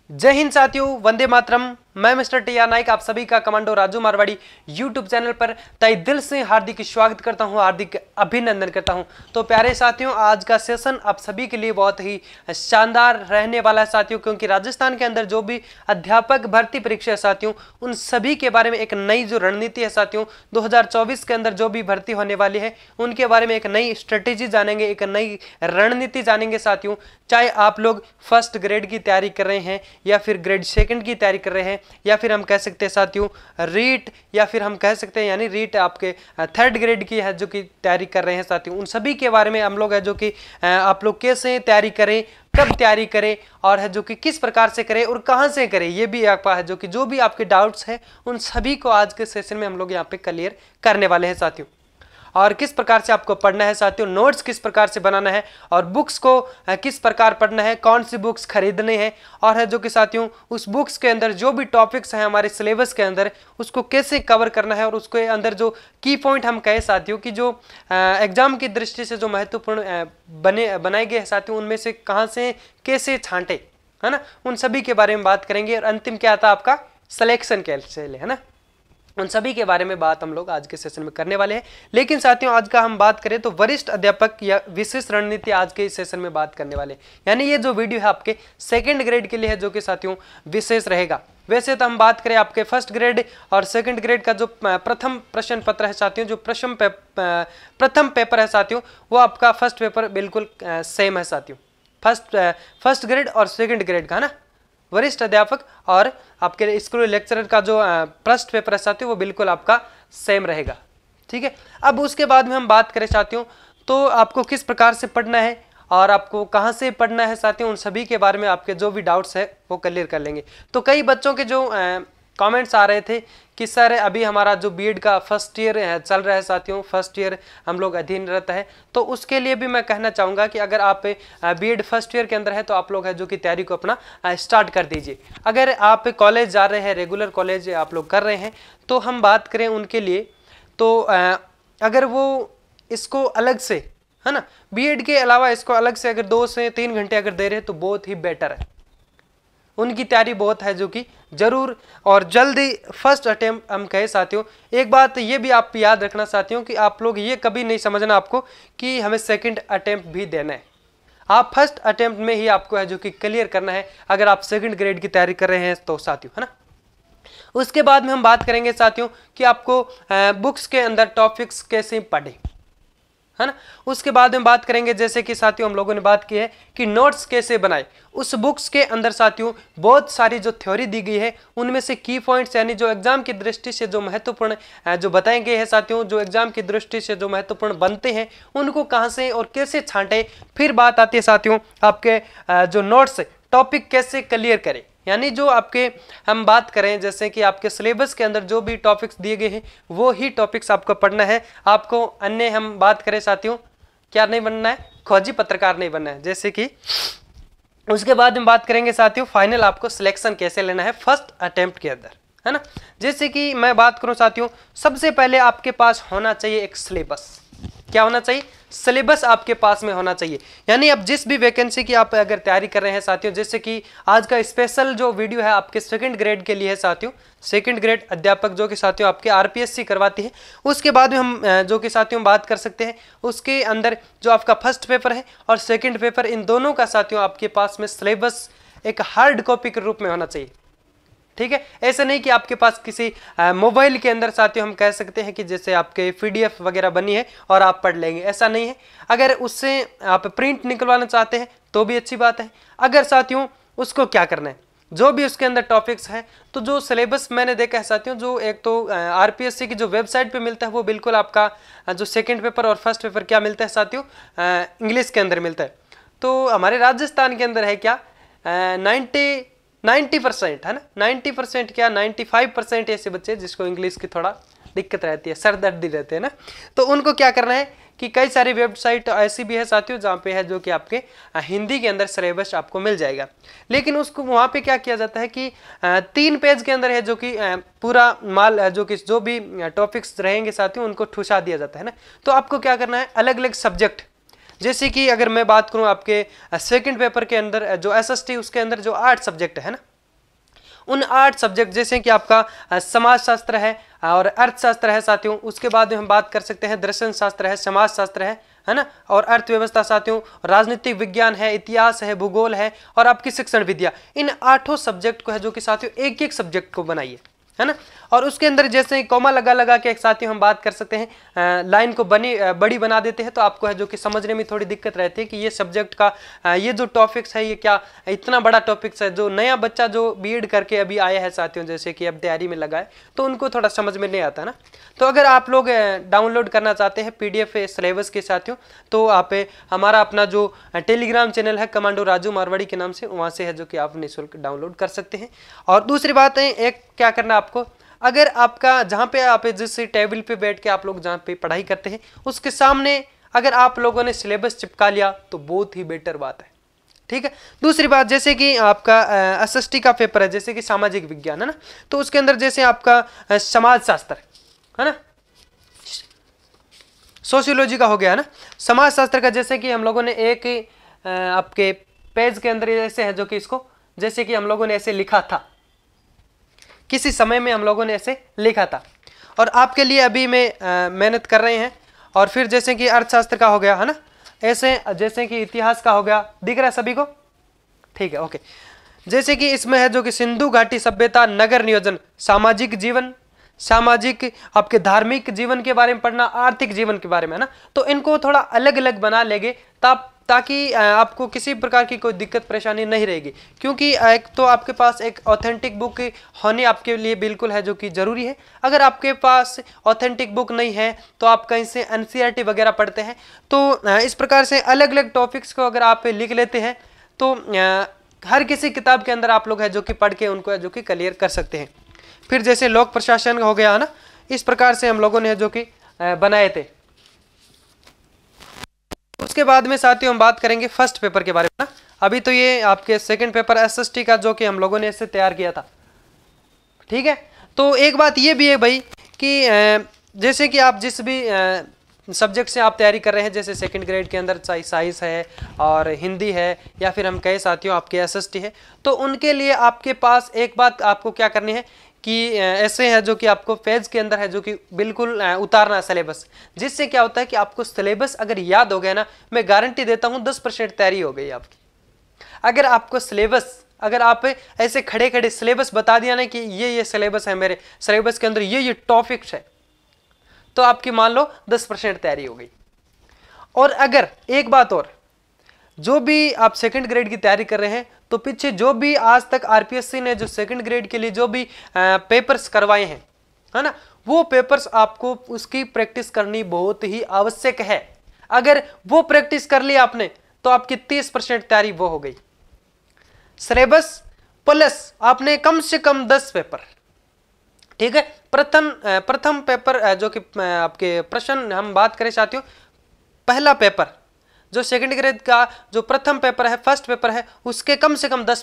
जय हिंद साथियों, वंदे मातरम। मैं मिस्टर टी आर नाइक आप सभी का commando Raju Marwari YouTube channel पर तहे दिल से हार्दिक स्वागत करता हूं, हार्दिक अभिनंदन करता हूं। तो प्यारे साथियों, आज का सेशन आप सभी के लिए बहुत ही शानदार रहने वाला है साथियों, क्योंकि राजस्थान के अंदर जो भी अध्यापक भर्ती परीक्षा है साथियों, उन सभी के बारे में एक नई जो रणनीति है साथियों, 2024 के अंदर जो भी भर्ती होने वाली है उनके बारे में एक नई स्ट्रेटेजी जानेंगे, एक नई रणनीति जानेंगे साथियों। चाहे आप लोग फर्स्ट ग्रेड की तैयारी कर रहे हैं या फिर ग्रेड सेकंड की तैयारी कर रहे हैं, या फिर हम कह सकते हैं साथियों रीट, या फिर हम कह सकते हैं यानी रीट आपके थर्ड ग्रेड की है जो कि तैयारी कर रहे हैं साथियों, उन सभी के बारे में हम लोग है जो कि आप लोग कैसे तैयारी करें, कब तैयारी करें और है जो कि किस प्रकार से करें और कहां से करें, ये भी आपका है जो कि जो भी आपके डाउट्स हैं उन सभी को आज के सेशन में हम लोग यहाँ पे क्लियर करने वाले हैं साथियों। और किस प्रकार से आपको पढ़ना है साथियों, नोट्स किस प्रकार से बनाना है और बुक्स को किस प्रकार पढ़ना है, कौन सी बुक्स खरीदने हैं, और है जो कि साथियों उस बुक्स के अंदर जो भी टॉपिक्स हैं हमारे सिलेबस के अंदर उसको कैसे कवर करना है, और उसके अंदर जो की पॉइंट हम कहे साथियों कि जो एग्जाम की दृष्टि से जो महत्वपूर्ण बनाए गए हैं साथियों, उनमें से कहाँ से कैसे छांटे, है ना, उन सभी के बारे में बात करेंगे। और अंतिम क्या था आपका सिलेक्शन कैसे है ना, उन सभी के बारे में बात हम लोग आज के सेशन में करने वाले हैं। लेकिन साथियों आज का हम बात करें तो वरिष्ठ अध्यापक या विशेष रणनीति आज के इस सेशन में बात करने वाले हैं, यानी ये जो वीडियो है आपके सेकंड ग्रेड के लिए है जो कि साथियों विशेष रहेगा। वैसे तो हम बात करें आपके फर्स्ट ग्रेड और सेकंड ग्रेड का जो प्रथम प्रश्न पत्र है साथियों, जो प्रथम पेपर है साथियों, वो आपका फर्स्ट पेपर बिल्कुल सेम है साथियों, फर्स्ट ग्रेड और सेकंड ग्रेड का, है ना, वरिष्ठ अध्यापक और आपके स्कूल लेक्चरर का जो फर्स्ट पेपर है साथियों वो बिल्कुल आपका सेम रहेगा। ठीक है, अब उसके बाद में हम बात करें साथियों तो आपको किस प्रकार से पढ़ना है और आपको कहाँ से पढ़ना है साथियों, उन सभी के बारे में आपके जो भी डाउट्स है वो क्लियर कर लेंगे। तो कई बच्चों के जो कमेंट्स आ रहे थे कि सर अभी हमारा जो बीएड का फर्स्ट ईयर चल रहा है साथियों, फर्स्ट ईयर हम लोग अधीनरत है, तो उसके लिए भी मैं कहना चाहूँगा कि अगर आप बीएड फर्स्ट ईयर के अंदर है तो आप लोग है जो कि तैयारी को अपना स्टार्ट कर दीजिए। अगर आप कॉलेज जा रहे हैं, रेगुलर कॉलेज आप लोग कर रहे हैं, तो हम बात करें उनके लिए तो अगर वो इसको अलग से, है ना, बीएड के अलावा इसको अलग से अगर 2 से 3 घंटे अगर दे रहे हैं तो बहुत ही बेटर है, उनकी तैयारी बहुत है जो कि जरूर और जल्दी फर्स्ट अटेम्प्ट हम कहे साथियों। एक बात ये भी आप याद रखना साथियों कि आप लोग ये कभी नहीं समझना आपको कि हमें सेकंड अटेम्प्ट भी देना है, आप फर्स्ट अटेम्प्ट में ही आपको है जो कि क्लियर करना है अगर आप सेकंड ग्रेड की तैयारी कर रहे हैं तो साथियों, है ना। उसके बाद में हम बात करेंगे साथियों कि आपको बुक्स के अंदर टॉपिक्स कैसे पढ़े, है ना। उसके बाद में बात करेंगे जैसे कि साथियों हम लोगों ने बात की है कि नोट्स कैसे बनाए। उस बुक्स के अंदर साथियों बहुत सारी जो थ्योरी दी गई है उनमें से की पॉइंट्स यानी जो एग्जाम की दृष्टि से जो महत्वपूर्ण जो बताए गए हैं साथियों, जो एग्जाम की दृष्टि से जो महत्वपूर्ण बनते हैं उनको कहां से और कैसे छांटे। फिर बात आती है साथियों आपके जो नोट्स टॉपिक कैसे क्लियर करें, यानी जो आपके हम बात करें जैसे कि आपके सिलेबस के अंदर जो भी टॉपिक्स दिए गए हैं वो ही टॉपिक्स आपको पढ़ना है। आपको अन्य हम बात करें साथियों क्या नहीं बनना है, खोजी पत्रकार नहीं बनना है। जैसे कि उसके बाद हम बात करेंगे साथियों फाइनल आपको सिलेक्शन कैसे लेना है फर्स्ट अटेम्प्ट के अंदर, है ना। जैसे कि मैं बात करूं साथियों, सबसे पहले आपके पास होना चाहिए एक सिलेबस। क्या होना चाहिए, सिलेबस आपके पास में होना चाहिए। यानी अब जिस भी वैकेंसी की आप अगर तैयारी कर रहे हैं साथियों, जैसे कि आज का स्पेशल जो वीडियो है आपके सेकंड ग्रेड के लिए है साथियों, सेकंड ग्रेड अध्यापक जो कि साथियों आपके आरपीएससी करवाती है। उसके बाद में हम जो कि साथियों बात कर सकते हैं उसके अंदर जो आपका फर्स्ट पेपर है और सेकंड पेपर, इन दोनों का साथियों आपके पास में सिलेबस एक हार्ड कॉपी के रूप में होना चाहिए। ठीक है, ऐसा नहीं कि आपके पास किसी मोबाइल के अंदर साथियों हम कह सकते हैं कि जैसे आपके पीडीएफ वगैरह बनी है और आप पढ़ लेंगे, ऐसा नहीं है। अगर उससे आप प्रिंट निकलवाना चाहते हैं तो भी अच्छी बात है। अगर साथियों उसको क्या करना है, जो भी उसके अंदर टॉपिक्स हैं, तो जो सिलेबस मैंने देखा है साथियों, जो एक तो आरपीएससी की जो वेबसाइट पे मिलता है वो बिल्कुल आपका जो सेकेंड पेपर और फर्स्ट पेपर क्या मिलता है साथियों, इंग्लिश के अंदर मिलता है। तो हमारे राजस्थान के अंदर है क्या 90% है ना, 90% क्या 95% ऐसे बच्चे जिसको इंग्लिश की थोड़ा दिक्कत रहती है, सर दर्दी रहते हैं ना, तो उनको क्या करना है कि कई सारी वेबसाइट ऐसी भी है साथियों जहाँ पे है जो कि आपके हिंदी के अंदर सिलेबस आपको मिल जाएगा। लेकिन उसको वहाँ पे क्या किया जाता है कि 3 पेज के अंदर है जो कि पूरा माल जो कि जो भी टॉपिक्स रहेंगे साथियों उनको ठुसा दिया जाता है ना। तो आपको क्या करना है, अलग अलग सब्जेक्ट, जैसे कि अगर मैं बात करूं आपके सेकंड पेपर के अंदर जो एसएसटी उसके अंदर जो 8 सब्जेक्ट है ना, उन 8 सब्जेक्ट जैसे कि आपका समाजशास्त्र है और अर्थशास्त्र है साथियों, उसके बाद में हम बात कर सकते हैं दर्शन शास्त्र है, समाजशास्त्र है ना, और अर्थव्यवस्था साथियों, राजनीतिक विज्ञान है, इतिहास है, भूगोल है और आपकी शिक्षण विद्या। इन 8 सब्जेक्ट को है जो कि साथियों एक एक सब्जेक्ट को बनाइए, है ना। और उसके अंदर जैसे कॉमा लगा लगा के एक साथियों हम बात कर सकते हैं, लाइन को बड़ी बना देते हैं, तो आपको है जो कि समझने में थोड़ी दिक्कत रहती है कि ये सब्जेक्ट का ये जो टॉपिक्स है ये क्या इतना बड़ा टॉपिक्स है। जो नया बच्चा जो बीएड करके अभी आया है साथियों, जैसे कि अब तैयारी में लगा है, तो उनको थोड़ा समझ में नहीं आता ना। तो अगर आप लोग डाउनलोड करना चाहते हैं PDF सिलेबस के साथियों, तो आप हमारा अपना जो टेलीग्राम चैनल है कमांडो राजू मारवाड़ी के नाम से, वहाँ से है जो कि आप निःशुल्क डाउनलोड कर सकते हैं। और दूसरी बात है, एक क्या करना आपको, अगर आपका जहाँ पे आप जिस टेबल पे बैठ के आप लोग जहाँ पे पढ़ाई करते हैं उसके सामने अगर आप लोगों ने सिलेबस चिपका लिया तो बहुत ही बेटर बात है, ठीक है। दूसरी बात, जैसे कि आपका SST का पेपर है, जैसे कि सामाजिक विज्ञान है ना, तो उसके अंदर जैसे आपका समाजशास्त्र है ना, सोशियोलॉजी का हो गया है ना, समाजशास्त्र का जैसे कि हम लोगों ने एक आपके पेज के अंदर ऐसे है जो कि इसको जैसे कि हम लोगों ने ऐसे लिखा था, किसी समय में हम लोगों ने ऐसे लिखा था, और आपके लिए अभी में मेहनत कर रहे हैं। और फिर जैसे कि अर्थशास्त्र का हो गया है ना, ऐसे जैसे कि इतिहास का हो गया, दिख रहा है सभी को, ठीक है, ओके। जैसे कि इसमें है जो कि सिंधु घाटी सभ्यता, नगर नियोजन, सामाजिक जीवन, सामाजिक आपके धार्मिक जीवन के बारे में पढ़ना, आर्थिक जीवन के बारे में, है ना। तो इनको थोड़ा अलग अलग बना लेंगे ताकि आपको किसी प्रकार की कोई दिक्कत परेशानी नहीं रहेगी, क्योंकि एक तो आपके पास एक ऑथेंटिक बुक होनी आपके लिए बिल्कुल है जो कि जरूरी है। अगर आपके पास ऑथेंटिक बुक नहीं है तो आप कहीं से NCERT वगैरह पढ़ते हैं, तो इस प्रकार से अलग अलग टॉपिक्स को अगर आप लिख लेते हैं तो हर किसी किताब के अंदर आप लोग है जो कि पढ़ के उनको है जो कि क्लियर कर सकते हैं। फिर जैसे लोक प्रशासन हो गया है ना, इस प्रकार से हम लोगों ने जो कि बनाए थे। उसके बाद में साथियों हम बात करेंगे फर्स्ट पेपर के बारे में ना। अभी तो ये आपके सेकंड पेपर SST का जो कि हम लोगों ने इससे तैयार किया था, ठीक है। तो एक बात ये भी है भाई कि जैसे कि आप जिस भी सब्जेक्ट से आप तैयारी कर रहे हैं, जैसे सेकंड ग्रेड के अंदर चाहे साइंस है और हिंदी है या फिर हम कहे साथियों आपके SST है, तो उनके लिए आपके पास एक बात आपको क्या करनी है कि ऐसे है जो कि आपको पेज के अंदर है जो कि बिल्कुल उतारना सिलेबस, जिससे क्या होता है कि आपको सिलेबस अगर याद हो गया ना, मैं गारंटी देता हूँ 10% तैयारी हो गई आपकी। अगर आपको सिलेबस, अगर आप ऐसे खड़े खड़े सिलेबस बता दिया ना कि ये सिलेबस है, मेरे सिलेबस के अंदर ये टॉपिक्स है, तो आपकी मान लो 10% तैयारी हो गई। और अगर एक बात और, जो भी आप सेकंड ग्रेड की तैयारी कर रहे हैं, तो पीछे जो भी आज तक RPSC ने जो सेकंड ग्रेड के लिए जो भी पेपर्स करवाए हैं, है ना, वो पेपर्स आपको उसकी प्रैक्टिस करनी बहुत ही आवश्यक है। अगर वो प्रैक्टिस कर ली आपने तो आपकी 30% तैयारी वो हो गई। सिलेबस प्लस आपने कम से कम 10 पेपर, ठीक है। प्रथम पेपर जो कि आपके प्रश्न हम बात करें साथियों, पहला पेपर जो सेकंड ग्रेड का जो प्रथम पेपर है, फर्स्ट पेपर है, उसके कम से कम 10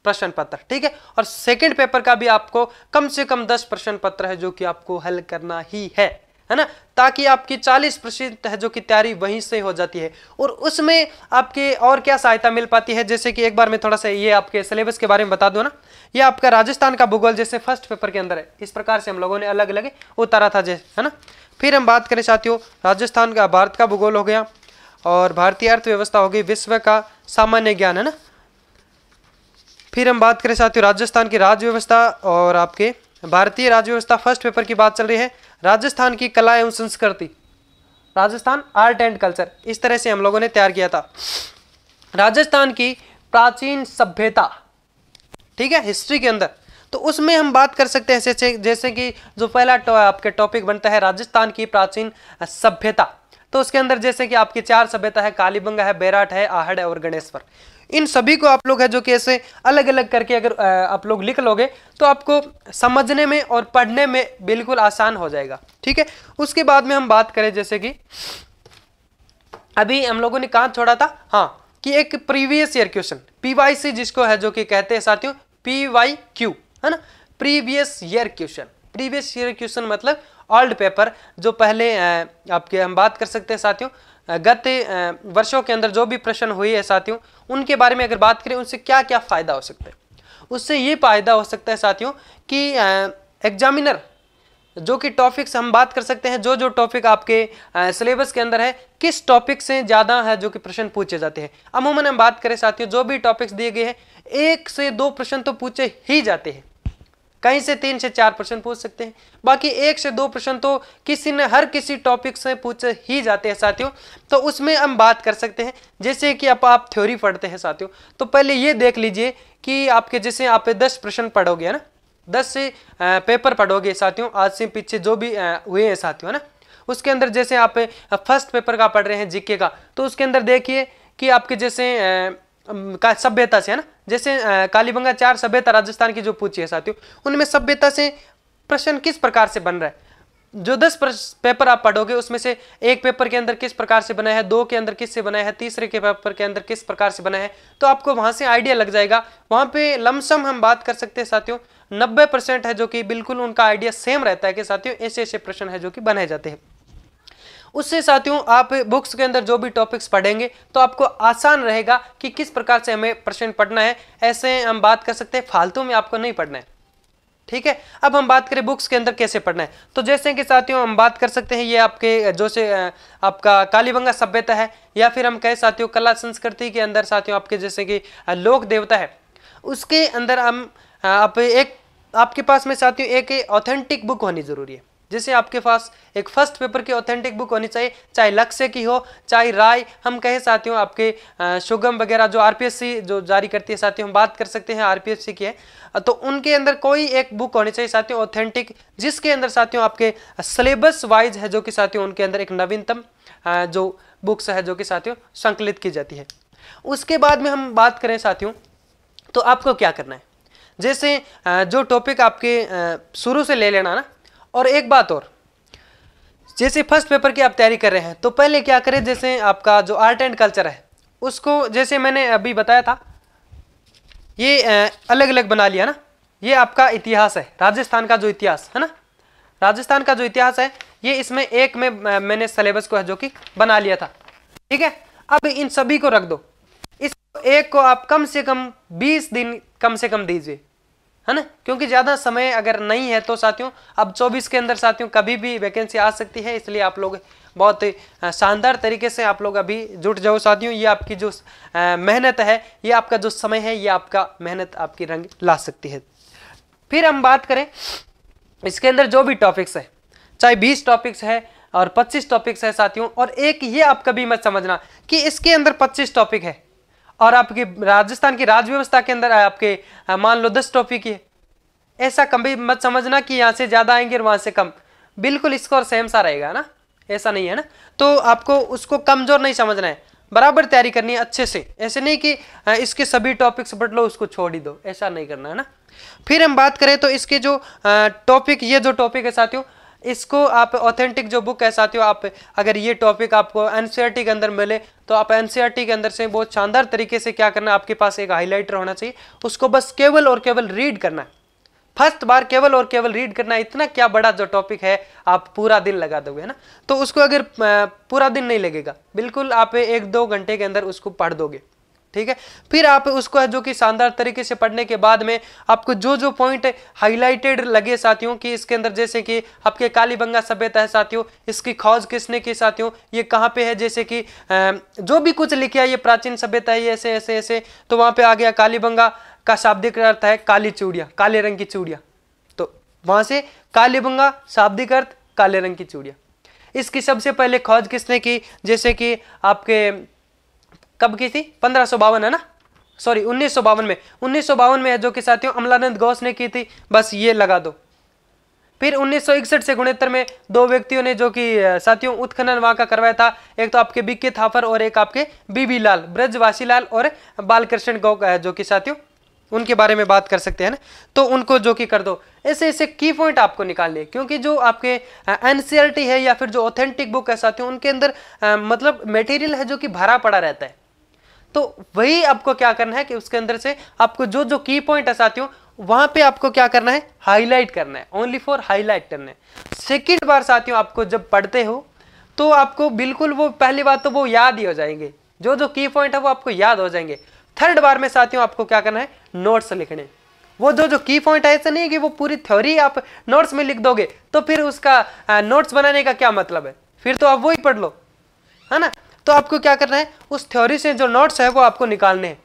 प्रश्न पत्र, ठीक है। और सेकंड पेपर का भी आपको कम से कम 10 प्रश्न पत्र है जो कि आपको हल करना ही है ना, ताकि आपकी 40% है जो कि तैयारी वहीं से हो जाती है। और उसमें आपके और क्या सहायता मिल पाती है, जैसे कि एक बार मैं थोड़ा सा ये आपके सिलेबस के बारे में बता दूं ना, ये आपका राजस्थान का भूगोल जैसे फर्स्ट पेपर के अंदर है, इस प्रकार से हम लोगों ने अलग अलग उतारा था जैसे, है ना। फिर हम बात करें साथियों, राजस्थान का भारत का भूगोल हो गया, और भारतीय अर्थव्यवस्था हो गई, विश्व का सामान्य ज्ञान, है ना। फिर हम बात करें साथियों राजस्थान की राज्य व्यवस्था, और आपके भारतीय राज्य व्यवस्था फर्स्ट पेपर की बात चल रही है। राजस्थान की कला एवं संस्कृति, राजस्थान आर्ट एंड कल्चर, इस तरह से हम लोगों ने तैयार किया था। राजस्थान की प्राचीन सभ्यता, ठीक है, हिस्ट्री के अंदर, तो उसमें हम बात कर सकते हैं जैसे कि जो पहला आपके टॉपिक बनता है राजस्थान की प्राचीन सभ्यता, तो उसके अंदर जैसे कि आपकी 4 सभ्यता है, कालीबंगा है, बेराट है, आहड़ है और गणेश्वर। इन सभी को आप लोग है जो कि ऐसे अलग अलग करके अगर आप लोग लिख लोगे तो आपको समझने में और पढ़ने में बिल्कुल आसान हो जाएगा, ठीक है। उसके बाद में हम बात करें जैसे कि अभी हम लोगों ने कहाँ छोड़ा था, हाँ, कि एक प्रीवियस ईयर क्वेश्चन PYC जिसको है जो कि कहते हैं साथियों PYQ, है ना, previous year question. Previous year question मतलब ओल्ड पेपर, जो पहले आपके हम बात कर सकते हैं साथियों गत वर्षों के अंदर जो भी प्रश्न हुए हैं साथियों, उनके बारे में अगर बात करें उनसे क्या क्या फायदा हो सकता है, उससे ये फायदा हो सकता है साथियों कि एग्जामिनर जो कि टॉपिक्स हम बात कर सकते हैं, जो जो टॉपिक आपके सिलेबस के अंदर है, किस टॉपिक से ज़्यादा है जो कि प्रश्न पूछे जाते हैं। अमूमन हम बात करें साथियों, जो भी टॉपिक्स दिए गए हैं 1 से 2 प्रश्न तो पूछे ही जाते हैं, कहीं से 3 से 4 प्रश्न पूछ सकते हैं, बाकी 1 से 2 प्रश्न तो किसी न हर किसी टॉपिक से पूछे ही जाते हैं साथियों। तो उसमें हम बात कर सकते हैं, जैसे कि आप थ्योरी पढ़ते हैं साथियों, तो पहले ये देख लीजिए कि आपके जैसे आप 10 प्रश्न पढ़ोगे है ना, 10 से पेपर पढ़ोगे साथियों, आज से पीछे जो भी हुए हैं साथियों है ना, उसके अंदर जैसे आप फर्स्ट पेपर का पढ़ रहे हैं जीके का, तो उसके अंदर देखिए कि आपके जैसे सभ्यता से है ना, जैसे कालीबंगा 4 सभ्यता राजस्थान की जो पूछी है साथियों, उनमें सभ्यता से प्रश्न किस प्रकार से बन रहा है, जो 10 पेपर आप पढ़ोगे उसमें से एक पेपर के अंदर किस प्रकार से बना है, 2 के अंदर किस से बना है, तीसरे के पेपर के अंदर किस प्रकार से बना है, तो आपको वहां से आइडिया लग जाएगा। वहां पे लमसम हम बात कर सकते हैं साथियों 90% है जो कि बिल्कुल उनका आइडिया सेम रहता है कि साथियों ऐसे ऐसे प्रश्न है जो कि बनाए जाते हैं। उससे साथियों आप बुक्स के अंदर जो भी टॉपिक्स पढ़ेंगे तो आपको आसान रहेगा कि किस प्रकार से हमें प्रश्न पढ़ना है। ऐसे हम बात कर सकते हैं, फालतू में आपको नहीं पढ़ना है, ठीक है। अब हम बात करें बुक्स के अंदर कैसे पढ़ना है, तो जैसे कि साथियों हम बात कर सकते हैं, ये आपके जो से आपका कालीबंगा सभ्यता है, या फिर हम कहे साथियों कला संस्कृति के अंदर साथियों आपके जैसे कि लोक देवता है, उसके अंदर हम आपके पास में साथियों एक ऑथेंटिक बुक होनी जरूरी है। जैसे आपके पास एक फर्स्ट पेपर की ऑथेंटिक बुक होनी चाहिए, चाहे लक्ष्य की हो चाहे राय, हम कहे साथियों आपके सुगम वगैरह जो आरपीएससी जो जारी करती है साथियों, हम बात कर सकते हैं आरपीएससी की है, तो उनके अंदर कोई एक बुक होनी चाहिए साथियों ऑथेंटिक, जिसके अंदर साथियों आपके सिलेबस वाइज है जो कि साथियों उनके अंदर एक नवीनतम जो बुक्स है जो कि साथियों संकलित की जाती है। उसके बाद में हम बात करें साथियों, तो आपको क्या करना है, जैसे जो टॉपिक आपके शुरू से ले लेना ना। और एक बात और, जैसे फर्स्ट पेपर की आप तैयारी कर रहे हैं तो पहले क्या करें, जैसे आपका जो आर्ट एंड कल्चर है उसको जैसे मैंने अभी बताया था, ये अलग अलग बना लिया ना। ये आपका इतिहास है, राजस्थान का जो इतिहास है ना, राजस्थान का जो इतिहास है ये इसमें एक में मैंने सिलेबस को है जो कि बना लिया था, ठीक है। अब इन सभी को रख दो, इस एक को आप कम से कम 20 दिन कम से कम दीजिए, है ना, क्योंकि ज्यादा समय अगर नहीं है तो साथियों अब 24 के अंदर साथियों कभी भी वैकेंसी आ सकती है, इसलिए आप लोग बहुत शानदार तरीके से आप लोग अभी जुट जाओ साथियों। ये आपकी जो मेहनत है, ये आपका जो समय है, ये आपका मेहनत आपकी रंग ला सकती है। फिर हम बात करें इसके अंदर जो भी टॉपिक्स है, चाहे 20 टॉपिक्स है और 25 टॉपिक्स है साथियों, और एक ये आप कभी मत समझना कि इसके अंदर 25 टॉपिक है और आपके राजस्थान की राज व्यवस्था के अंदर आपके मान लो 10 टॉपिक है, ऐसा कभी मत समझना कि यहाँ से ज्यादा आएंगे और वहां से कम, बिल्कुल स्कोर सेम सा रहेगा ना, ऐसा नहीं है ना। तो आपको उसको कमजोर नहीं समझना है, बराबर तैयारी करनी है अच्छे से, ऐसे नहीं कि इसके सभी टॉपिक्स पढ़ लो उसको छोड़ ही दो, ऐसा नहीं करना है ना। फिर हम बात करें तो इसके जो टॉपिक, ये जो टॉपिक है साथियों, इसको आप ऑथेंटिक जो बुक है साथियों, आप अगर ये टॉपिक आपको एनसीईआरटी के अंदर मिले तो आप एनसीईआरटी के अंदर से बहुत शानदार तरीके से क्या करना है, आपके पास एक हाईलाइटर होना चाहिए, उसको बस केवल और केवल रीड करना है, फर्स्ट बार केवल और केवल रीड करना है। इतना क्या बड़ा जो टॉपिक है आप पूरा दिन लगा दोगे, है ना, तो उसको अगर पूरा दिन नहीं लगेगा, बिल्कुल आप 1-2 घंटे के अंदर उसको पढ़ दोगे, ठीक है। फिर आप उसको है जो कि शानदार तरीके से पढ़ने के बाद में आपको जो जो पॉइंट हाईलाइटेड लगे साथियों कि इसके अंदर, जैसे कि आपके कालीबंगा सभ्यता है साथियों, इसकी खोज किसने की साथियों, ये कहाँ पे है, जैसे कि जो भी कुछ लिखा है ये प्राचीन सभ्यता है, ये ऐसे ऐसे ऐसे, तो वहां पे आ गया कालीबंगा का शाब्दिक अर्थ है काली चूड़िया, काले रंग की चूड़िया, तो वहां से कालीबंगा शाब्दिक अर्थ काले रंग की चूड़िया। इसकी सबसे पहले खोज किसने की, जैसे कि आपके कब की थी, 1552 है ना, सॉरी 1952 में, 1952 में है जो कि साथियों अमलानंद घोष ने की थी, बस ये लगा दो। फिर 1961 से 69 में 2 व्यक्तियों ने जो कि साथियों उत्खनन वहां का करवाया था, एक तो आपके बीके थापर और एक आपके बीबी लाल, ब्रजवासी लाल और बालकृष्ण गौक जो कि साथियों उनके बारे में बात कर सकते हैं ना, तो उनको जो कि कर दो। ऐसे ऐसे की पॉइंट आपको निकालने, क्योंकि जो आपके एनसीईआरटी है या फिर जो ऑथेंटिक बुक है साथियों, उनके अंदर मतलब मटेरियल है जो कि भरा पड़ा रहता है, तो वही आपको क्या करना है कि उसके अंदर से आपको जो जो की पॉइंट है साथियों वहां पे आपको क्या करना है, हाईलाइट करना है, ओनली फॉर हाईलाइट करना है। सेकंड बार साथियों आपको जब पढ़ते हो तो आपको बिल्कुल वो पहली बात तो वो याद ही हो जाएंगे, जो जो की पॉइंट है वो आपको याद हो जाएंगे। थर्ड बार में साथियों आपको क्या करना है, नोट्स लिखने, वो जो की पॉइंट है, ऐसा नहीं है कि वो पूरी थ्योरी आप नोट्स में लिख दोगे तो फिर उसका नोट्स बनाने का क्या मतलब है, फिर तो आप वो ही पढ़ लो, है ना। तो आपको क्या करना है, उस थ्योरी से जो नोट्स है वो आपको निकालने हैं,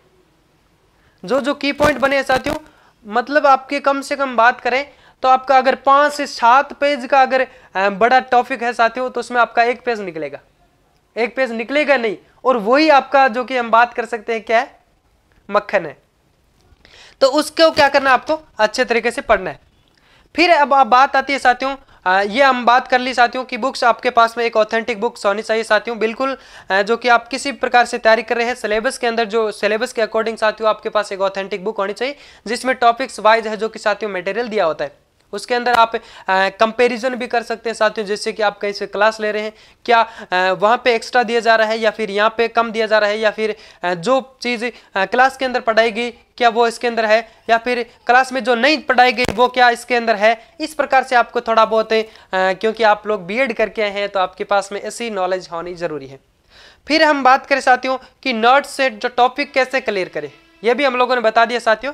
जो की पॉइंट बने हैं साथियों। मतलब आपके कम से कम बात करें तो आपका अगर 5 से 7 पेज का अगर बड़ा टॉपिक है साथियों, तो उसमें आपका 1 पेज निकलेगा, 1 पेज निकलेगा नहीं, और वही आपका जो कि हम बात कर सकते हैं क्या है, मक्खन है। तो उसको क्या करना है, आपको अच्छे तरीके से पढ़ना है। फिर अब बात आती है साथियों, ये हम बात कर ली साथियों कि बुक्स आपके पास में एक ऑथेंटिक बुक्स होनी चाहिए साथियों, बिल्कुल जो कि आप किसी प्रकार से तैयारी कर रहे हैं सिलेबस के अंदर, जो सिलेबस के अकॉर्डिंग साथियों आपके पास एक ऑथेंटिक बुक होनी चाहिए, जिसमें टॉपिक्स वाइज है जो कि साथियों मटेरियल दिया होता है। उसके अंदर आप कंपैरिजन भी कर सकते हैं साथियों, जैसे कि आप कहीं से क्लास ले रहे हैं, क्या वहाँ पे एक्स्ट्रा दिया जा रहा है या फिर यहाँ पे कम दिया जा रहा है, या फिर जो चीज़ क्लास के अंदर पढ़ाई गई क्या वो इसके अंदर है, या फिर क्लास में जो नहीं पढ़ाई गई वो क्या इसके अंदर है। इस प्रकार से आपको थोड़ा बहुत क्योंकि आप लोग बीएड करके आए हैं तो आपके पास में ऐसी नॉलेज होनी जरूरी है। फिर हम बात करें साथियों कि नोट्स से जो टॉपिक कैसे क्लियर करें, यह भी हम लोगों ने बता दिया साथियों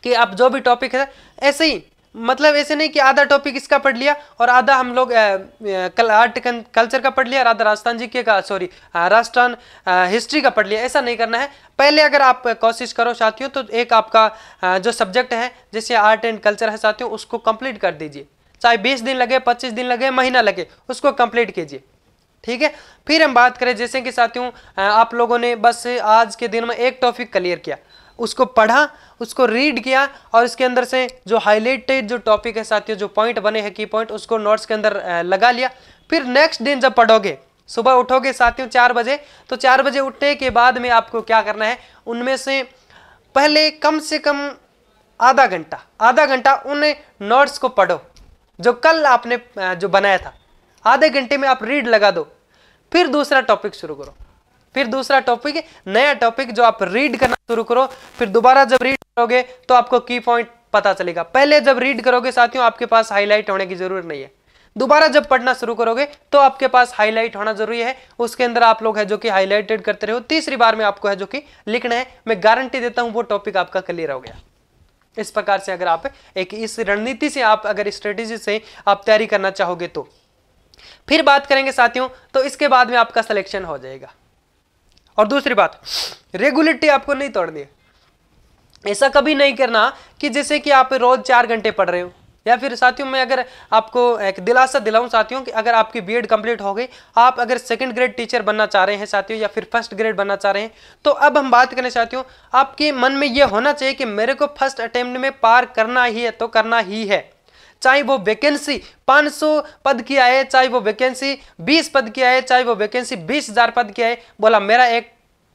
कि आप जो भी टॉपिक है ऐसे ही, मतलब ऐसे नहीं कि आधा टॉपिक इसका पढ़ लिया और आधा हम लोग आर्ट कल्चर का पढ़ लिया और आधा राजस्थान जीके का, सॉरी राजस्थान हिस्ट्री का पढ़ लिया, ऐसा नहीं करना है। पहले अगर आप कोशिश करो साथियों तो एक आपका जो सब्जेक्ट है जैसे आर्ट एंड कल्चर है साथियों, उसको कंप्लीट कर दीजिए, चाहे 20 दिन लगे, 25 दिन लगे, महीना लगे, उसको कंप्लीट कीजिए, ठीक है। फिर हम बात करें जैसे कि साथियों आप लोगों ने बस आज के दिन में एक टॉपिक क्लियर किया, उसको पढ़ा, उसको रीड किया और इसके अंदर से जो हाईलाइटेड जो टॉपिक है साथियों, जो पॉइंट बने हैं की पॉइंट, उसको नोट्स के अंदर लगा लिया। फिर नेक्स्ट दिन जब पढ़ोगे, सुबह उठोगे साथियों 4 बजे, तो 4 बजे उठने के बाद में आपको क्या करना है, उनमें से पहले कम से कम आधा घंटा उन नोट्स को पढ़ो जो कल आपने जो बनाया था, आधे घंटे में आप रीड लगा दो। फिर दूसरा टॉपिक शुरू करो, फिर दूसरा टॉपिक, नया टॉपिक जो आप रीड करना शुरू करो। फिर दोबारा जब रीड करोगे तो आपको की पॉइंट पता चलेगा। पहले जब रीड करोगे साथियों आपके पास हाईलाइट होने की जरूरत नहीं है, दोबारा जब पढ़ना शुरू करोगे तो आपके पास हाईलाइट होना जरूरी है, उसके अंदर आप लोग है जो कि हाईलाइटेड करते रहो। तीसरी बार में आपको है जो कि लिखना है, मैं गारंटी देता हूं वो टॉपिक आपका क्लियर हो गया। इस प्रकार से अगर आप एक इस रणनीति से आप अगर स्ट्रेटेजी से आप तैयारी करना चाहोगे तो फिर बात करेंगे साथियों, तो इसके बाद में आपका सिलेक्शन हो जाएगा। और दूसरी बात, रेगुलरिटी आपको नहीं तोड़नी है। ऐसा कभी नहीं करना कि जैसे कि आप रोज 4 घंटे पढ़ रहे हो, या फिर साथियों मैं अगर आपको एक दिलासा दिलाऊं साथियों कि अगर आपकी बीएड कंप्लीट हो गई, आप अगर 2nd ग्रेड टीचर बनना चाह रहे हैं साथियों, या फिर 1st ग्रेड बनना चाह रहे हैं, तो अब हम बात करें साथियों, आपके मन में यह होना चाहिए कि मेरे को फर्स्ट अटेम्प्ट में पार करना ही है तो करना ही है, चाहे वो वैकेंसी 500 पद की आए, चाहे वो वैकेंसी 20 पद की आए, चाहे वो वैकेंसी 20,000 पद की आए, बोला मेरा एक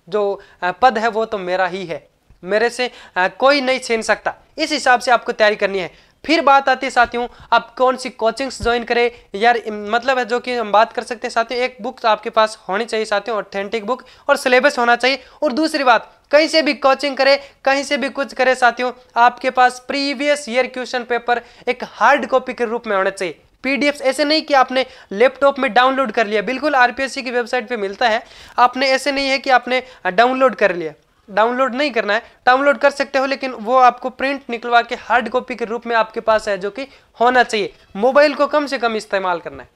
जो पद है वो तो मेरा ही है, मेरे से कोई नहीं छीन सकता। इस हिसाब से आपको तैयारी करनी है। फिर बात आती है साथियों आप कौन सी कोचिंग्स ज्वाइन करें, यार मतलब है जो कि हम बात कर सकते हैं साथियों, एक बुक आपके पास होनी चाहिए साथियों, ऑथेंटिक बुक, और सिलेबस होना चाहिए। और दूसरी बात, कहीं से भी कोचिंग करे, कहीं से भी कुछ करे साथियों, आपके पास प्रीवियस ईयर क्वेश्चन पेपर एक हार्ड कॉपी के रूप में होना चाहिए। पीडीएफ ऐसे नहीं कि आपने लैपटॉप में डाउनलोड कर लिया, बिल्कुल आरपीएससी की वेबसाइट पे मिलता है, आपने ऐसे नहीं है कि आपने डाउनलोड कर लिया, डाउनलोड नहीं करना है, डाउनलोड कर सकते हो लेकिन वो आपको प्रिंट निकलवा के हार्ड कॉपी के रूप में आपके पास है जो कि होना चाहिए। मोबाइल को कम से कम इस्तेमाल करना है।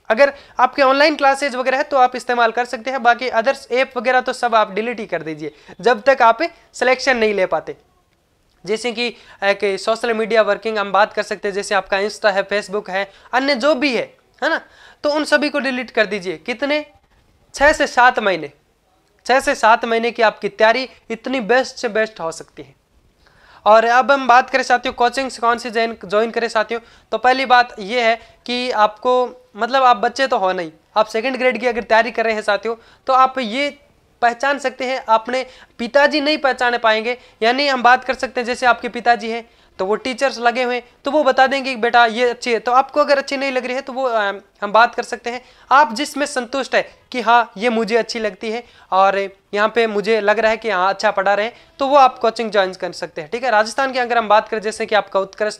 अगर आपके ऑनलाइन क्लासेज वगैरह है तो आप इस्तेमाल कर सकते हैं, बाकी अदर्स ऐप वगैरह तो सब आप डिलीट ही कर दीजिए जब तक आप सिलेक्शन नहीं ले पाते। जैसे कि एक सोशल मीडिया वर्किंग हम बात कर सकते हैं, जैसे आपका इंस्टा है, फेसबुक है, अन्य जो भी है ना, तो उन सभी को डिलीट कर दीजिए। कितने 6 से 7 महीने, 6 से 7 महीने की आपकी तैयारी इतनी बेस्ट से बेस्ट हो सकती है। और अब हम बात करें साथियों कोचिंग कौन सी ज्वाइन करें साथियों, तो पहली बात यह है कि आपको मतलब आप बच्चे तो हो नहीं, आप 2nd ग्रेड की अगर तैयारी कर रहे हैं साथियों, तो आप ये पहचान सकते हैं, अपने पिताजी नहीं पहचाने पाएंगे। यानी हम बात कर सकते हैं जैसे आपके पिताजी हैं तो वो टीचर्स लगे हुए तो वो बता देंगे कि बेटा ये अच्छी है, तो आपको अगर अच्छी नहीं लग रही है तो वो हम बात कर सकते हैं आप जिसमें संतुष्ट है कि हाँ ये मुझे अच्छी लगती है और यहाँ पे मुझे लग रहा है कि हाँ अच्छा पढ़ा रहे हैं, तो वो आप कोचिंग ज्वाइन कर सकते हैं। ठीक है, राजस्थान की अगर हम बात करें जैसे कि आपका उत्कर्ष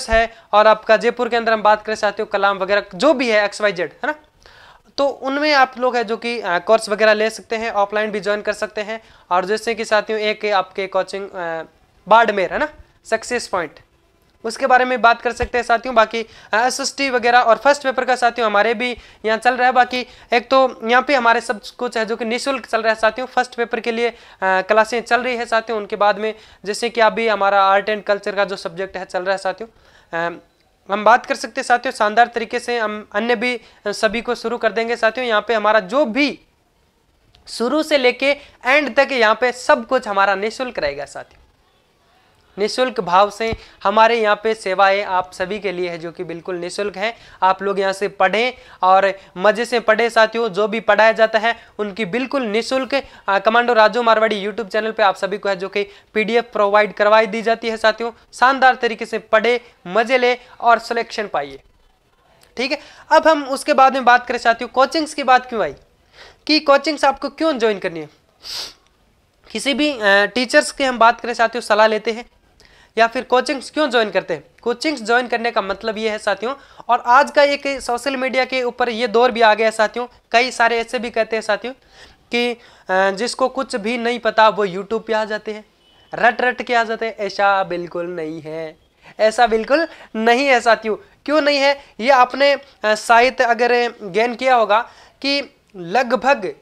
है और आपका जयपुर के अंदर हम बात करें साथियों कलाम वगैरह जो भी है XYZ है ना, तो उनमें आप लोग है जो कि कोर्स वगैरह ले सकते हैं, ऑफलाइन भी ज्वाइन कर सकते हैं। और जैसे कि साथियों एक आपके कोचिंग बाड़मेर है ना, सक्सेस पॉइंट, उसके बारे में बात कर सकते हैं साथियों। बाकी SST वगैरह और फर्स्ट पेपर का साथियों हमारे भी यहाँ चल रहा है। बाकी एक तो यहाँ पे हमारे सब कुछ है जो कि निःशुल्क चल रहा है साथियों। फर्स्ट पेपर के लिए क्लासें चल रही है साथियों। उनके बाद में जैसे कि अभी हमारा आर्ट एंड कल्चर का जो सब्जेक्ट है चल रहा है साथियों, हम बात कर सकते हैं साथियों। शानदार तरीके से हम अन्य भी सभी को शुरू कर देंगे साथियों। यहाँ पे हमारा जो भी शुरू से लेके एंड तक यहाँ पे सब कुछ हमारा निःशुल्क रहेगा साथियों। निःशुल्क भाव से हमारे यहाँ पे सेवाएं आप सभी के लिए है जो कि बिल्कुल निःशुल्क है। आप लोग यहाँ से पढ़ें और मजे से पढ़ें साथियों। जो भी पढ़ाया जाता है उनकी बिल्कुल निःशुल्क commando Raju Marwari YouTube channel पे आप सभी को है जो कि PDF प्रोवाइड करवाई दी जाती है साथियों। शानदार तरीके से पढ़े, मजे ले और सिलेक्शन पाइए, ठीक है। अब हम उसके बाद में बात करें साथियों, कोचिंग्स की बात क्यों आई कि कोचिंग्स आपको क्यों ज्वाइन करनी है। किसी भी टीचर्स की हम बात करें साथियों, सलाह लेते हैं या फिर कोचिंग्स क्यों ज्वाइन करते हैं। कोचिंग्स ज्वाइन करने का मतलब ये है साथियों, और आज का एक सोशल मीडिया के ऊपर ये दौर भी आ गया है साथियों। कई सारे ऐसे भी कहते हैं साथियों कि जिसको कुछ भी नहीं पता वो यूट्यूब पे आ जाते हैं, रट रट के आ जाते हैं। ऐसा बिल्कुल नहीं है, ऐसा बिल्कुल नहीं है साथियों। क्यों नहीं है, ये आपने शायद अगर गेन किया होगा कि लगभग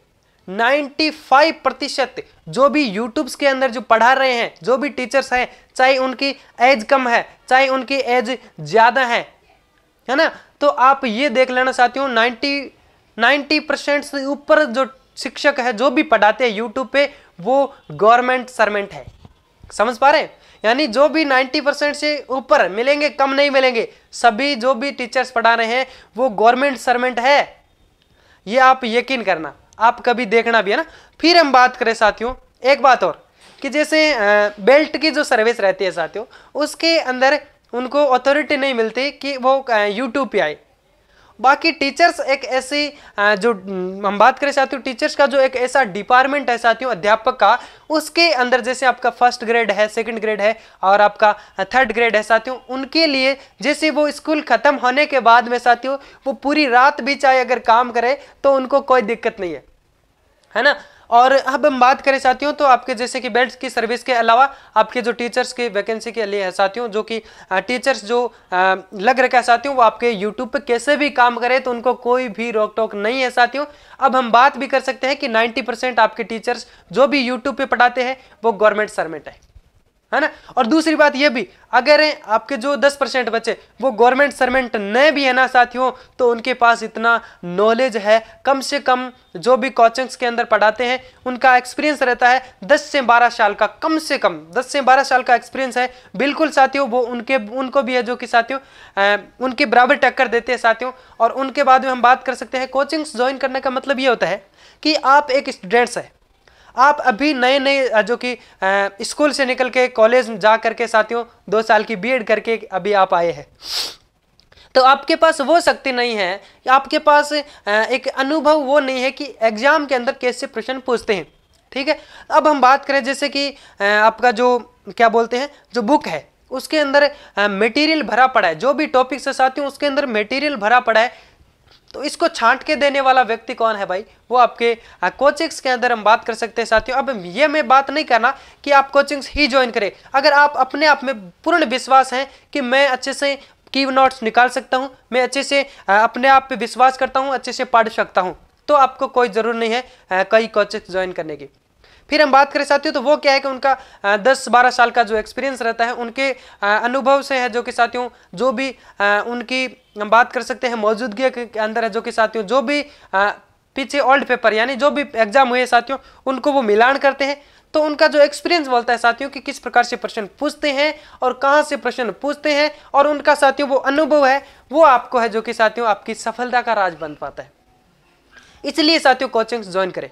95% जो भी यूट्यूब्स के अंदर जो पढ़ा रहे हैं, जो भी टीचर्स हैं, चाहे उनकी एज कम है चाहे उनकी एज ज्यादा है ना, तो आप ये देख लेना साथियों 90% से ऊपर जो शिक्षक है जो भी पढ़ाते हैं यूट्यूब पे वो गवर्नमेंट सर्वेंट है। समझ पा रहे हैं, यानी जो भी 90% से ऊपर मिलेंगे, कम नहीं मिलेंगे, सभी जो भी टीचर्स पढ़ा रहे हैं वो गवर्नमेंट सर्वेंट है। ये आप यकीन करना, आप कभी देखना भी है ना। फिर हम बात करें साथियों एक बात और कि जैसे बेल्ट की जो सर्विस रहती है साथियों, उसके अंदर उनको अथॉरिटी नहीं मिलती कि वो यूट्यूब पे आए। बाकी टीचर्स एक ऐसी जो हम बात करें साथियों, टीचर्स का जो एक ऐसा डिपार्टमेंट है साथियों, अध्यापक का, उसके अंदर जैसे आपका फर्स्ट ग्रेड है, सेकंड ग्रेड है और आपका थर्ड ग्रेड है साथियों, उनके लिए जैसे वो स्कूल खत्म होने के बाद में साथियों वो पूरी रात भी चाहे अगर काम करे तो उनको कोई दिक्कत नहीं है ना। और अब हम बात करें साथियों तो आपके जैसे कि बेल्ट की सर्विस के अलावा आपके जो टीचर्स की वैकेंसी के लिए है साथियों, जो कि टीचर्स जो लग रखा है साथियों, वो आपके यूट्यूब पे कैसे भी काम करें तो उनको कोई भी रोक टोक नहीं है साथियों। अब हम बात भी कर सकते हैं कि 90% आपके टीचर्स जो भी यूट्यूब पे पढ़ाते हैं वो गवर्नमेंट सर्वेंट है ना। और दूसरी बात ये भी, अगर आपके जो 10% बच्चे वो गवर्नमेंट सर्वेंट न भी है ना साथियों, तो उनके पास इतना नॉलेज है, कम से कम जो भी कोचिंग्स के अंदर पढ़ाते हैं उनका एक्सपीरियंस रहता है 10 से 12 साल का, कम से कम 10 से 12 साल का एक्सपीरियंस है बिल्कुल साथियों। वो उनको भी है जो कि साथियों उनके बराबर टक्कर देते हैं साथियों। और उनके बाद में हम बात कर सकते हैं, कोचिंग्स ज्वाइन करने का मतलब ये होता है कि आप एक स्टूडेंट्स है, आप अभी नए नए जो कि स्कूल से निकल के कॉलेज जा करके साथियों 2 साल की बीएड करके अभी आप आए हैं, तो आपके पास वो शक्ति नहीं है, आपके पास एक अनुभव वो नहीं है कि एग्जाम के अंदर कैसे प्रश्न पूछते हैं, ठीक है। अब हम बात करें जैसे कि आपका जो क्या बोलते हैं जो बुक है उसके अंदर मटेरियल भरा पड़ा है, जो भी टॉपिक्स है साथियों उसके अंदर मटेरियल भरा पड़ा है, तो इसको छांट के देने वाला व्यक्ति कौन है भाई, वो आपके कोचिंग्स के अंदर हम बात कर सकते हैं साथियों। अब ये मैं बात नहीं करना कि आप कोचिंग्स ही ज्वाइन करें, अगर आप अपने आप में पूर्ण विश्वास है कि मैं अच्छे से की नोट्स निकाल सकता हूं, मैं अच्छे से अपने आप पे विश्वास करता हूं, अच्छे से पढ़ सकता हूं, तो आपको कोई जरूरत नहीं है कई कोचिंग्स ज्वाइन करने की। फिर हम बात करें साथियों तो वो क्या है कि उनका 10-12 साल का जो एक्सपीरियंस रहता है, उनके अनुभव से है जो कि साथियों जो भी उनकी हम बात कर सकते हैं मौजूदगी के अंदर है जो कि साथियों जो भी पीछे ओल्ड पेपर यानी जो भी एग्जाम हुए साथियों उनको वो मिलान करते हैं, तो उनका जो एक्सपीरियंस बोलता है साथियों कि किस प्रकार से प्रश्न पूछते हैं और कहाँ से प्रश्न पूछते हैं, और उनका साथियों वो अनुभव है वो आपको है जो कि साथियों आपकी सफलता का राज बन पाता है। इसलिए साथियों कोचिंग्स ज्वाइन करें।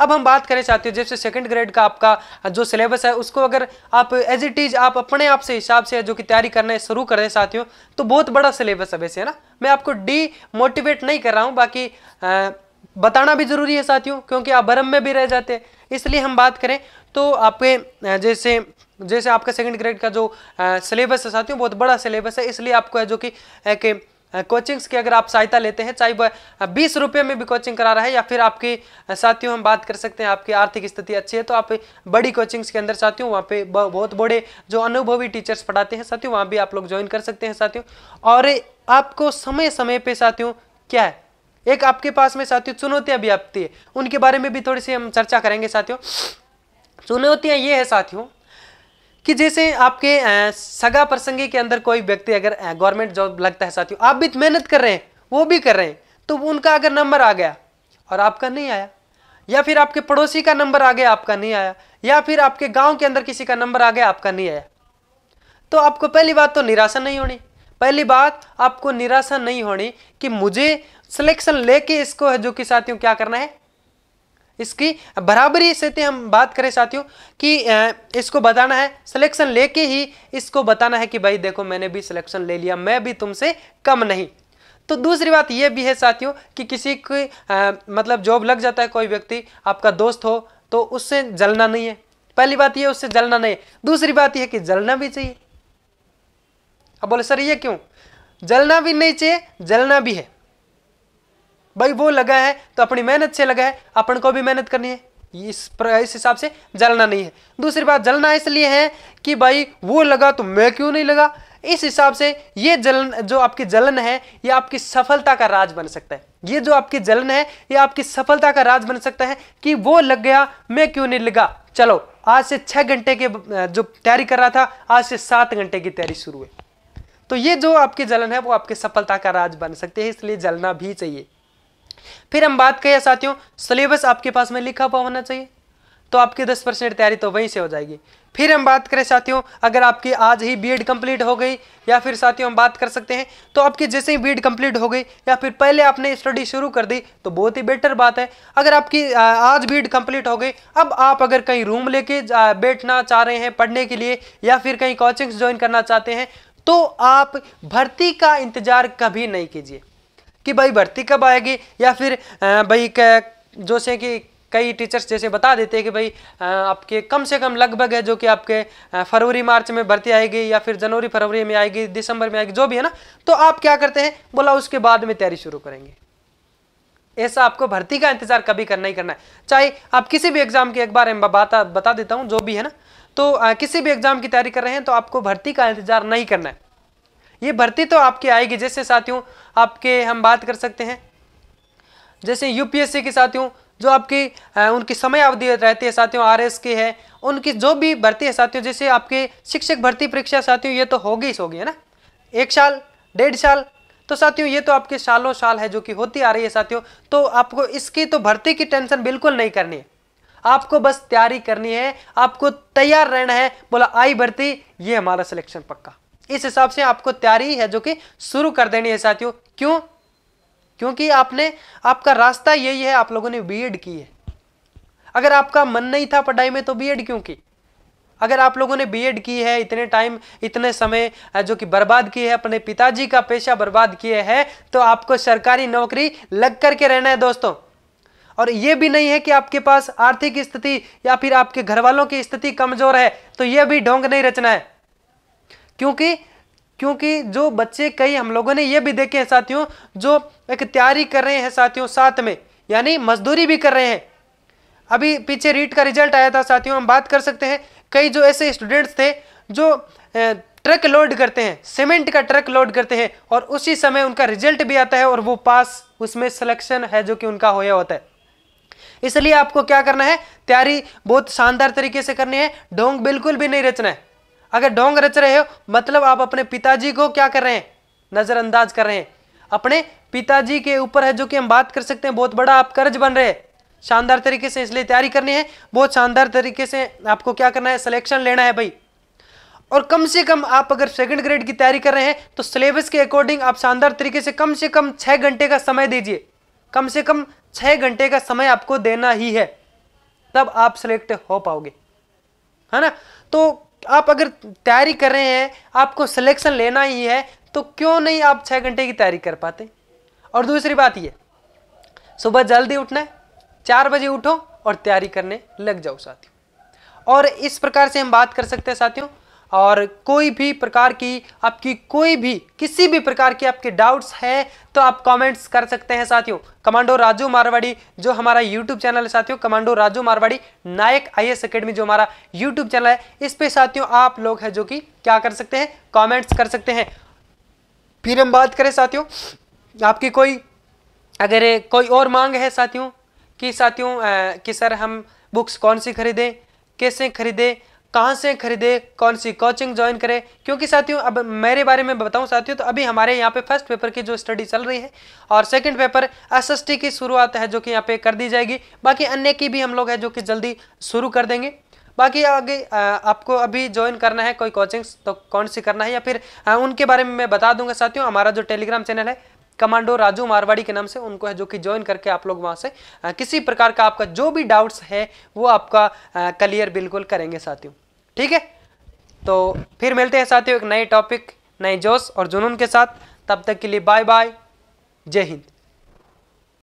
अब हम बात करें साथियों जैसे सेकंड ग्रेड का आपका जो सिलेबस है उसको अगर आप एज इट इज आप अपने आप से हिसाब से जो कि तैयारी करना शुरू करें साथियों, तो बहुत बड़ा सिलेबस है वैसे है ना, मैं आपको मोटिवेट नहीं कर रहा हूँ, बाकी बताना भी जरूरी है साथियों क्योंकि आप भ्रम में भी रह जाते हैं। इसलिए हम बात करें तो आपके जैसे आपका सेकंड ग्रेड का जो सिलेबस है साथियों बहुत बड़ा सिलेबस है, इसलिए आपको है जो कि एक कोचिंग्स की अगर आप सहायता लेते हैं, चाहे वह 20 रुपये में भी कोचिंग करा रहा है, या फिर आपके साथियों हम बात कर सकते हैं आपकी आर्थिक स्थिति अच्छी है तो आप बड़ी कोचिंग्स के अंदर साथियों वहाँ पे बहुत बड़े जो अनुभवी टीचर्स पढ़ाते हैं साथियों, वहाँ भी आप लोग ज्वाइन कर सकते हैं साथियों। और आपको समय समय पे साथियों क्या है, एक आपके पास में साथियों चुनौतियां भी आती है, उनके बारे में भी थोड़ी सी हम चर्चा करेंगे साथियों। चुनौतियां ये है साथियों कि जैसे आपके सगा प्रसंगी के अंदर कोई व्यक्ति अगर गवर्नमेंट जॉब लगता है साथियों, आप भी मेहनत कर रहे हैं, वो भी कर रहे हैं, तो उनका अगर नंबर आ गया और आपका नहीं आया, या फिर आपके पड़ोसी का नंबर आ गया आपका नहीं आया, या फिर आपके गांव के अंदर किसी का नंबर आ गया आपका नहीं आया, तो आपको पहली बात तो निराशा नहीं होनी। पहली बात आपको निराशा नहीं होनी कि मुझे सिलेक्शन लेके इसको है जो कि साथियों क्या करना है, इसकी बराबरी से हम बात करें साथियों कि इसको बताना है, सिलेक्शन लेके ही इसको बताना है कि भाई देखो मैंने भी सिलेक्शन ले लिया, मैं भी तुमसे कम नहीं। तो दूसरी बात यह भी है साथियों कि किसी को मतलब जॉब लग जाता है, कोई व्यक्ति आपका दोस्त हो तो उससे जलना नहीं है। पहली बात यह उससे जलना नहीं है। दूसरी बात यह है कि जलना भी चाहिए। अब बोले सर ये क्यों? जलना भी नहीं चाहिए, जलना भी है। भाई वो लगा है तो अपनी मेहनत से लगा है, अपन को भी मेहनत करनी है, इस हिसाब से जलना नहीं है। दूसरी बात जलना इसलिए है कि भाई वो लगा तो मैं क्यों नहीं लगा, इस हिसाब से ये जलन जो आपकी जलन है ये आपकी सफलता का राज बन सकता है। ये जो आपकी जलन है ये आपकी सफलता का राज बन सकता है कि वो लग गया मैं क्यों नहीं लगा। चलो आज से 6 घंटे के जो तैयारी कर रहा था आज से 7 घंटे की तैयारी शुरू है। तो ये जो आपकी जलन है वो आपकी सफलता का राज बन सकती है, इसलिए जलना भी चाहिए। फिर हम बात करें साथियों, सिलेबस आपके पास में लिखा हुआ होना चाहिए, तो आपकी 10% तैयारी तो वहीं से हो जाएगी। फिर हम बात करें साथियों, अगर आपकी आज ही बीएड कंप्लीट हो गई, या फिर साथियों हम बात कर सकते हैं तो आपकी जैसे ही बीएड कंप्लीट हो गई या फिर पहले आपने स्टडी शुरू कर दी तो बहुत ही बेटर बात है। अगर आपकी आज बीएड कंप्लीट हो गई, अब आप अगर कहीं रूम लेके बैठना चाह रहे हैं पढ़ने के लिए, या फिर कहीं कोचिंग्स ज्वाइन करना चाहते हैं, तो आप भर्ती का इंतजार कभी नहीं कीजिए कि भाई भर्ती कब आएगी, या फिर भाई जो से कि कई टीचर्स जैसे बता देते हैं कि भाई आपके कम से कम लगभग है जो कि आपके फरवरी मार्च में भर्ती आएगी, या फिर जनवरी फरवरी में आएगी, दिसंबर में आएगी, जो भी है ना। तो आप क्या करते हैं, बोला उसके बाद में तैयारी शुरू करेंगे। ऐसा आपको भर्ती का इंतजार कभी करना ही करना है। चाहे आप किसी भी एग्जाम की, एक बार मैं बता देता हूँ जो भी है ना, तो किसी भी एग्जाम की तैयारी कर रहे हैं तो आपको भर्ती का इंतजार नहीं करना है। ये भर्ती तो आपकी आएगी। जैसे साथियों आपके हम बात कर सकते हैं जैसे यूपीएससी के साथियों जो आपकी उनकी समय अवधि रहती है साथियों, आरएस की है, उनकी जो भी भर्ती है साथियों, जैसे आपके शिक्षक भर्ती परीक्षा साथियों ये तो होगी है ना, 1 साल 1.5 साल, तो साथियों ये तो आपके सालों साल है जो कि होती आ रही है साथियों। तो आपको इसकी तो भर्ती की टेंशन बिल्कुल नहीं करनी है, आपको बस तैयारी करनी है, आपको तैयार रहना है। बोला आई भर्ती ये हमारा सिलेक्शन पक्का, इस हिसाब से आपको तैयारी है जो कि शुरू कर देनी है साथियों। क्यों? क्योंकि आपका रास्ता यही है, आप लोगों ने बीएड की है। अगर आपका मन नहीं था पढ़ाई में तो बीएड क्यों की? अगर आप लोगों ने बीएड की है, इतने टाइम इतने समय जो कि बर्बाद किए है, अपने पिताजी का पैसा बर्बाद किए हैं, तो आपको सरकारी नौकरी लग करके रहना है दोस्तों। और ये भी नहीं है कि आपके पास आर्थिक स्थिति या फिर आपके घर वालों की स्थिति कमजोर है तो ये भी ढोंग नहीं रचना है। क्योंकि जो बच्चे कई हम लोगों ने ये भी देखे हैं साथियों, जो एक तैयारी कर रहे हैं साथियों साथ में, यानी मजदूरी भी कर रहे हैं। अभी पीछे रीट का रिजल्ट आया था साथियों, हम बात कर सकते हैं कई जो ऐसे स्टूडेंट्स थे जो ट्रक लोड करते हैं, सीमेंट का ट्रक लोड करते हैं, और उसी समय उनका रिजल्ट भी आता है और वो पास, उसमें सिलेक्शन है जो कि उनका होया होता है। इसलिए आपको क्या करना है, तैयारी बहुत शानदार तरीके से करनी है, ढोंग बिल्कुल भी नहीं रचना है। अगर ढोंग रच रहे हो मतलब आप अपने पिताजी को क्या कर रहे हैं, नजरअंदाज कर रहे हैं। अपने पिताजी के ऊपर है जो कि हम बात कर सकते हैं बहुत बड़ा आप कर्ज बन रहे हैं। शानदार तरीके से इसलिए तैयारी करनी है, बहुत शानदार तरीके से आपको क्या करना है, सिलेक्शन लेना है भाई। और कम से कम आप अगर 2nd ग्रेड की तैयारी कर रहे हैं तो सिलेबस के अकॉर्डिंग आप शानदार तरीके से कम 6 घंटे का समय दीजिए। कम से कम 6 घंटे का समय आपको देना ही है, तब आप सिलेक्ट हो पाओगे, है ना। तो आप अगर तैयारी कर रहे हैं, आपको सिलेक्शन लेना ही है, तो क्यों नहीं आप 6 घंटे की तैयारी कर पाते। और दूसरी बात ये, सुबह जल्दी उठना है, 4 बजे उठो और तैयारी करने लग जाओ साथियों। और इस प्रकार से हम बात कर सकते हैं साथियों। और कोई भी प्रकार की आपकी कोई भी किसी भी प्रकार की आपके डाउट्स हैं तो आप कमेंट्स कर सकते हैं साथियों। कमांडो राजू मारवाड़ी जो हमारा यूट्यूब चैनल है साथियों, कमांडो राजू मारवाड़ी नायक IAS अकेडमी जो हमारा यूट्यूब चैनल है, इस पे साथियों आप लोग हैं जो कि क्या कर सकते हैं, कमेंट्स कर सकते हैं। फिर हम बात करें साथियों, आपकी कोई अगर कोई और मांग है साथियों कि कि सर हम बुक्स कौन सी खरीदें, कैसे खरीदें, कहाँ से खरीदें, कौन सी कोचिंग ज्वाइन करें, क्योंकि साथियों अब मेरे बारे में बताऊं साथियों तो अभी हमारे यहाँ पे फर्स्ट पेपर की जो स्टडी चल रही है और सेकंड पेपर SST की शुरुआत है जो कि यहाँ पे कर दी जाएगी। बाकी अन्य की भी हम लोग है जो कि जल्दी शुरू कर देंगे। बाकी आगे आपको अभी ज्वाइन करना है कोई कोचिंग्स तो कौन सी करना है या फिर उनके बारे में मैं बता दूंगा साथियों। हमारा जो टेलीग्राम चैनल है कमांडो राजू मारवाड़ी के नाम से, उनको है जो कि ज्वाइन करके आप लोग वहां से किसी प्रकार का आपका जो भी डाउट्स है वो आपका क्लियर बिल्कुल करेंगे साथियों। ठीक है, तो फिर मिलते हैं साथियों एक नए टॉपिक, नए जोश और जुनून के साथ। तब तक के लिए बाय बाय, जय हिंद।